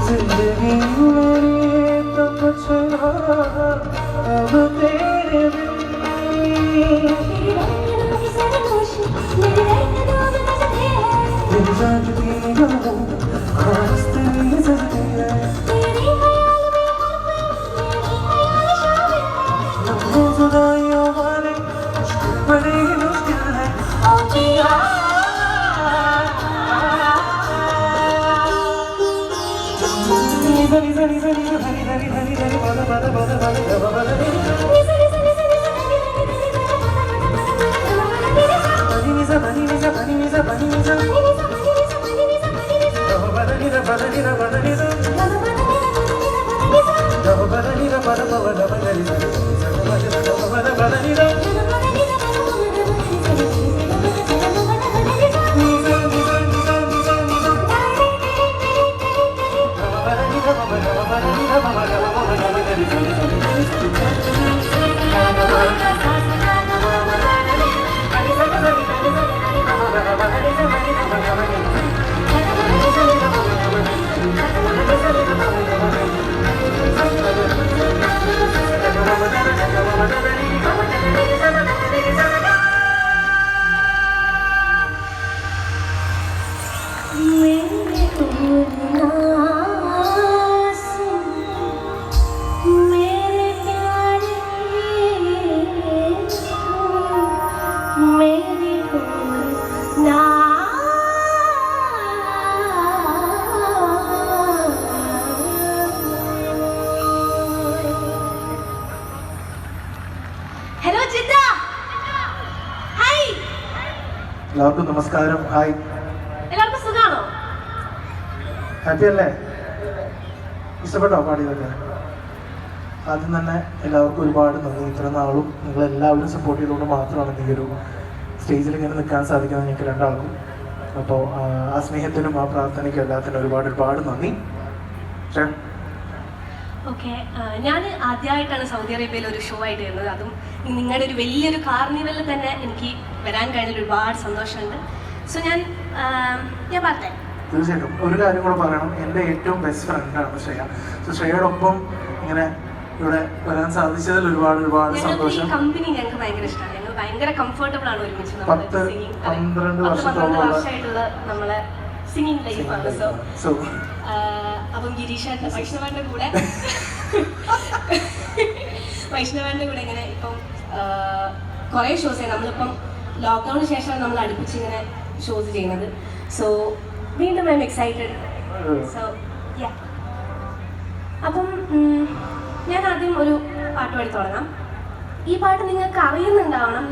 जिंदगी मेरी तो कुछ ना अब तेरे दिल जागती हूँ ख्वाहिश तेरी जल्दी है लम्हे जुदाइयों वाले मुश्किल बड़ी मुश्किल है Zani zani zani zani zani zani zani bada bada bada bada bada bada Bani nisa bani nisa bani nisa bani nisa bada nisa bada nisa bada nisa bada nisa bada bada bada nisa bada bada nisa എല്ലാവർക്കും നമസ്കാരം. Hi, എല്ലാവർക്കും സുഖാണോ? Happy അല്ലേ? ഇഷ്ടപ്പെട്ടോ പാടിയതൊക്കെ? ആദ്യം തന്നെ എല്ലാവർക്കും ഒരുപാട് നന്ദി. ഇത്ര നാളും നിങ്ങളെല്ലാവരും സപ്പോർട്ട് ചെയ്തുകൊണ്ട് മാത്രമാണ് ഈ ഒരു സ്റ്റേജിൽ ഇങ്ങനെ നിൽക്കാൻ സാധിക്കുന്നത് ഞങ്ങൾക്ക് രണ്ടാൾക്കും. അപ്പോൾ ആ സ്നേഹത്തിനും ആ പ്രാർത്ഥനയ്ക്കും എല്ലാത്തിനും ഒരുപാട് ഒരുപാട് നന്ദി. ഓക്കെ, ഞാൻ ആദ്യമായിട്ടാണ് സൗദി അറേബ്യയിൽ ഒരു ഷോ ആയിട്ട് വരുന്നത്. അതും നിങ്ങളുടെ ഒരു വലിയൊരു കാർണിവലിൽ തന്നെ എനിക്ക് വരാൻ കഴിഞ്ഞ ഒരുപാട് സന്തോഷമുണ്ട്. സോ ഞാൻ പറട്ടെ. തീർച്ചയായിട്ടും ഒരു കാര്യം കൂടെ പറയണം. എൻ്റെ ഏറ്റവും ബെസ്റ്റ് ഫ്രണ്ടാണ് ശ്രേയ. സോ ശ്രേയയോടൊപ്പം ഇങ്ങനെ ഇവിടെ വരാൻ സാധിച്ചതിൽ ഒരുപാട് ഒരുപാട് സന്തോഷം. കമ്പനി ഞങ്ങൾക്ക് ഭയങ്കര ഇഷ്ടമാണ്. ഞങ്ങൾ ഭയങ്കര കംഫർട്ടബിൾ ആണ് ഒരുമിച്ച്. 12 വർഷമായിട്ടുള്ള നമ്മളെ സിംഗിങ് ലൈഫാണ്. സോ അപ്പം ഗിരീഷാന്റെ വൈഷ്ണവാന്റെ കൂടെ ഇങ്ങനെ ഇപ്പം കുറേ ഷോസ് നമ്മളിപ്പം ലോക്ക്ഡൗണിന് ശേഷമാണ് നമ്മൾ അടുപ്പിച്ച് ഇങ്ങനെ ഷോസ് ചെയ്യുന്നത്. സോ വീണ്ടും I M excited. So yeah, അപ്പം ഞാൻ ആദ്യം ഒരു പാട്ട് പാടി തുടങ്ങാം. ഈ പാട്ട് നിങ്ങൾക്ക് അറിയുന്നുണ്ടാവണം.